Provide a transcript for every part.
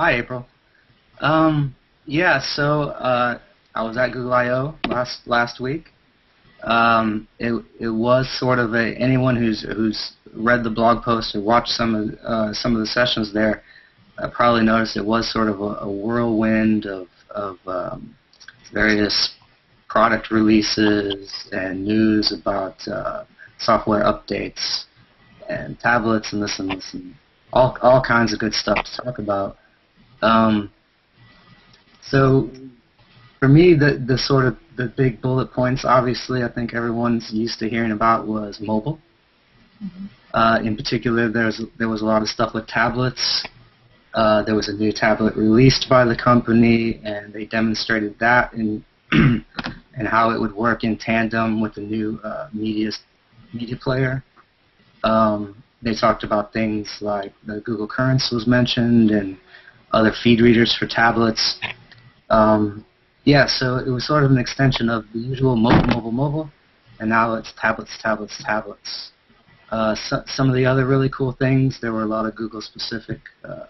Hi, April. Yeah, so I was at Google I/O last week. It was sort of anyone who's read the blog post or watched some of the sessions there probably noticed it was sort of a whirlwind of various product releases and news about software updates and tablets and this and all kinds of good stuff to talk about. So for me, the sort of the big bullet points, obviously, I think everyone's used to hearing about was mobile. Mm-hmm. In particular, there was a lot of stuff with tablets. There was a new tablet released by the company, and they demonstrated that and how it would work in tandem with the new media player. They talked about things like the Google Currents was mentioned and other feed readers for tablets. Yeah, so it was sort of an extension of the usual mobile, and now it's tablets. Some of the other really cool things, there were a lot of Google-specific.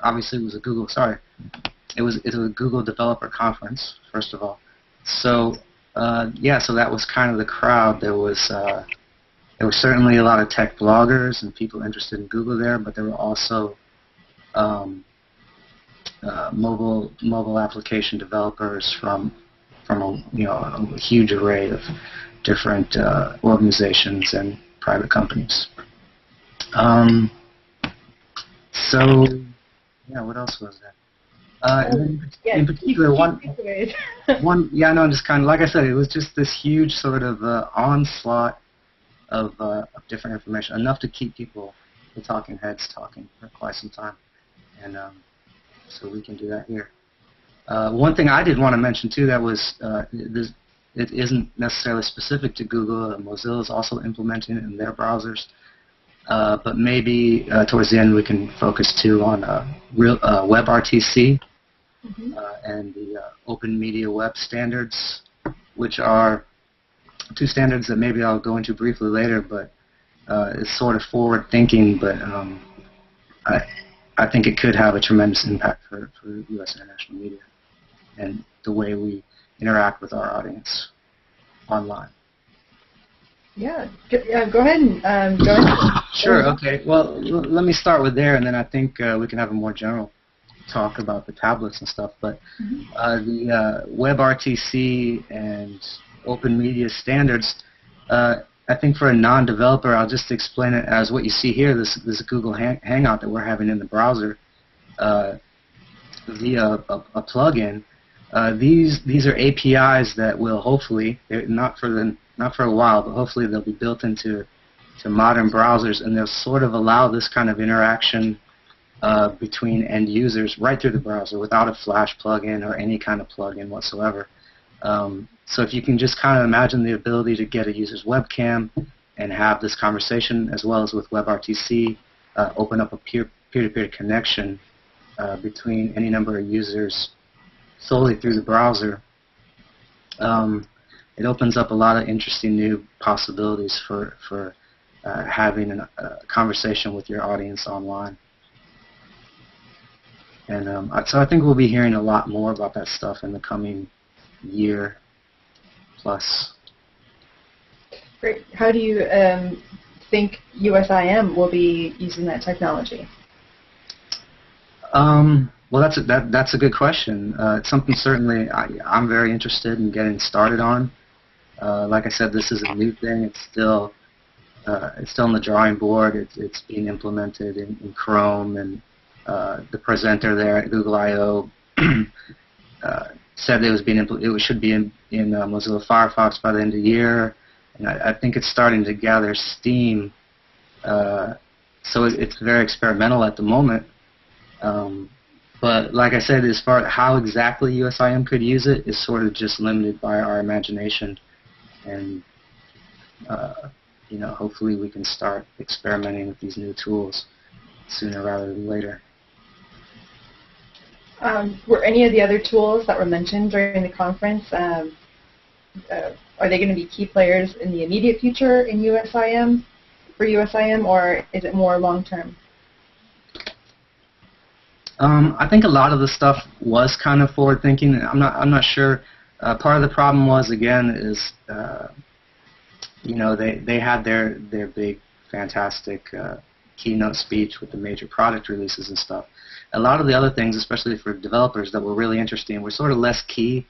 Obviously, it was a Google Developer Conference, first of all. So yeah, so that was kind of the crowd. There was certainly a lot of tech bloggers and people interested in Google there, but there were also mobile application developers from a huge array of different organizations and private companies. So yeah, what else was there? In particular, just kind of like I said, it was just this huge sort of onslaught of different information, enough to keep the talking heads talking for quite some time, and so we can do that here. One thing I did want to mention too that was it isn't necessarily specific to Google. Mozilla is also implementing it in their browsers, but maybe towards the end we can focus too on WebRTC and the Open Media Web standards, which are two standards that maybe I'll go into briefly later, but it's sort of forward-thinking, but I think it could have a tremendous impact for U.S. international media and the way we interact with our audience online. Yeah, go ahead and go ahead. Sure. Okay. Well, let me start with there, and then I think we can have a more general talk about the tablets and stuff. But the WebRTC and Open Media standards, I think for a non-developer, I'll just explain it as what you see here. This Google Hangout that we're having in the browser via a plugin. These are APIs that will hopefully, not for a while, but hopefully they'll be built into modern browsers, and they'll sort of allow this kind of interaction between end users right through the browser without a Flash plugin or any kind of plugin whatsoever. So if you can just kind of imagine the ability to get a user's webcam and have this conversation, as well as with WebRTC, open up a peer-to-peer connection between any number of users solely through the browser, it opens up a lot of interesting new possibilities for having a conversation with your audience online. And so I think we'll be hearing a lot more about that stuff in the coming year plus. Great. How do you think USIM will be using that technology? Well, that's a good question. It's something certainly I'm very interested in getting started on. Like I said, this is a new thing. It's still on the drawing board. It's being implemented in Chrome, and the presenter there at Google I/O said it should be in Mozilla Firefox by the end of the year, and I think it's starting to gather steam. So it's very experimental at the moment. But like I said, as far as how exactly USIM could use it is sort of just limited by our imagination, and hopefully we can start experimenting with these new tools sooner rather than later. Were any of the other tools that were mentioned during the conference, are they going to be key players in the immediate future in USIM, for USIM, or is it more long-term? I think a lot of the stuff was kind of forward-thinking. I'm not sure. Part of the problem was, again, is they had their big, fantastic keynote speech with the major product releases and stuff. A lot of the other things, especially for developers, that were really interesting were sort of less key.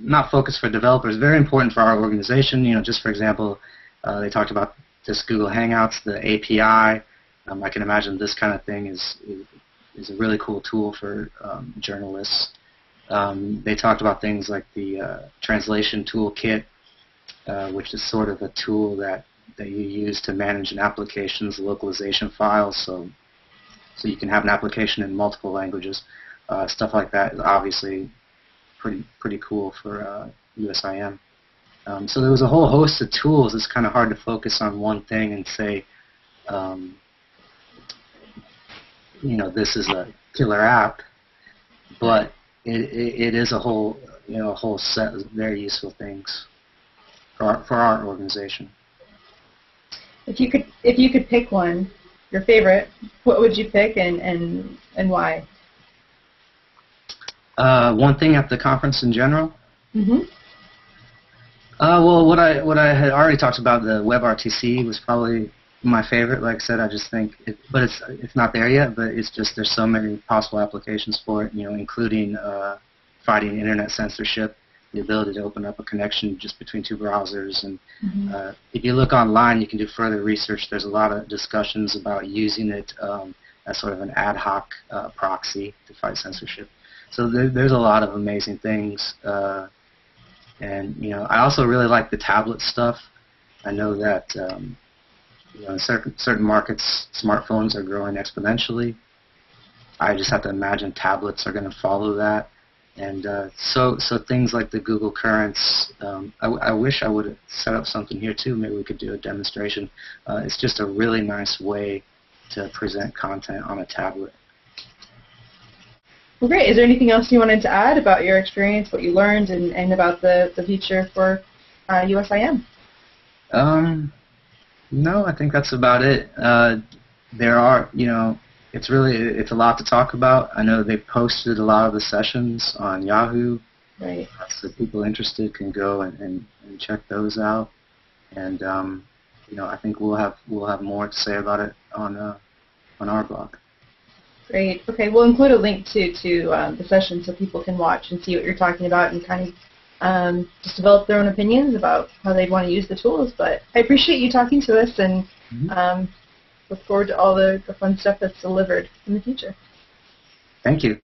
Not focused for developers. Very important for our organization. Just for example, they talked about this Google Hangouts, the API. I can imagine this kind of thing is a really cool tool for journalists. They talked about things like the translation toolkit, which is sort of a tool that you use to manage an application's localization files, so you can have an application in multiple languages. Stuff like that is obviously pretty cool for USIM. So there was a whole host of tools. It's kind of hard to focus on one thing and say, this is a killer app, but it is a whole set of very useful things for our organization. If you could pick one, your favorite, what would you pick and why? One thing at the conference in general. Mm-hmm. Well, what I had already talked about, the WebRTC was probably my favorite. Like I said, I just think, but it's not there yet. But it's just there's so many possible applications for it. Including fighting internet censorship, the ability to open up a connection just between two browsers, and if you look online, you can do further research. There's a lot of discussions about using it as sort of an ad hoc proxy to fight censorship. So there's a lot of amazing things. And I also really like the tablet stuff. I know that in certain markets, smartphones are growing exponentially. I just have to imagine tablets are going to follow that. And so things like the Google Currents, I wish I would have set up something here too. Maybe we could do a demonstration. It's just a really nice way to present content on a tablet. Well, great. Is there anything else you wanted to add about your experience, what you learned, and about the future for USIM? No, I think that's about it. There are, it's a lot to talk about. I know they posted a lot of the sessions on Yahoo. Right. So people interested can go and check those out. And I think we'll have more to say about it on our blog. Great. Okay, we'll include a link to the session so people can watch and see what you're talking about and kind of just develop their own opinions about how they'd want to use the tools. But I appreciate you talking to us and look forward to all the fun stuff that's delivered in the future. Thank you.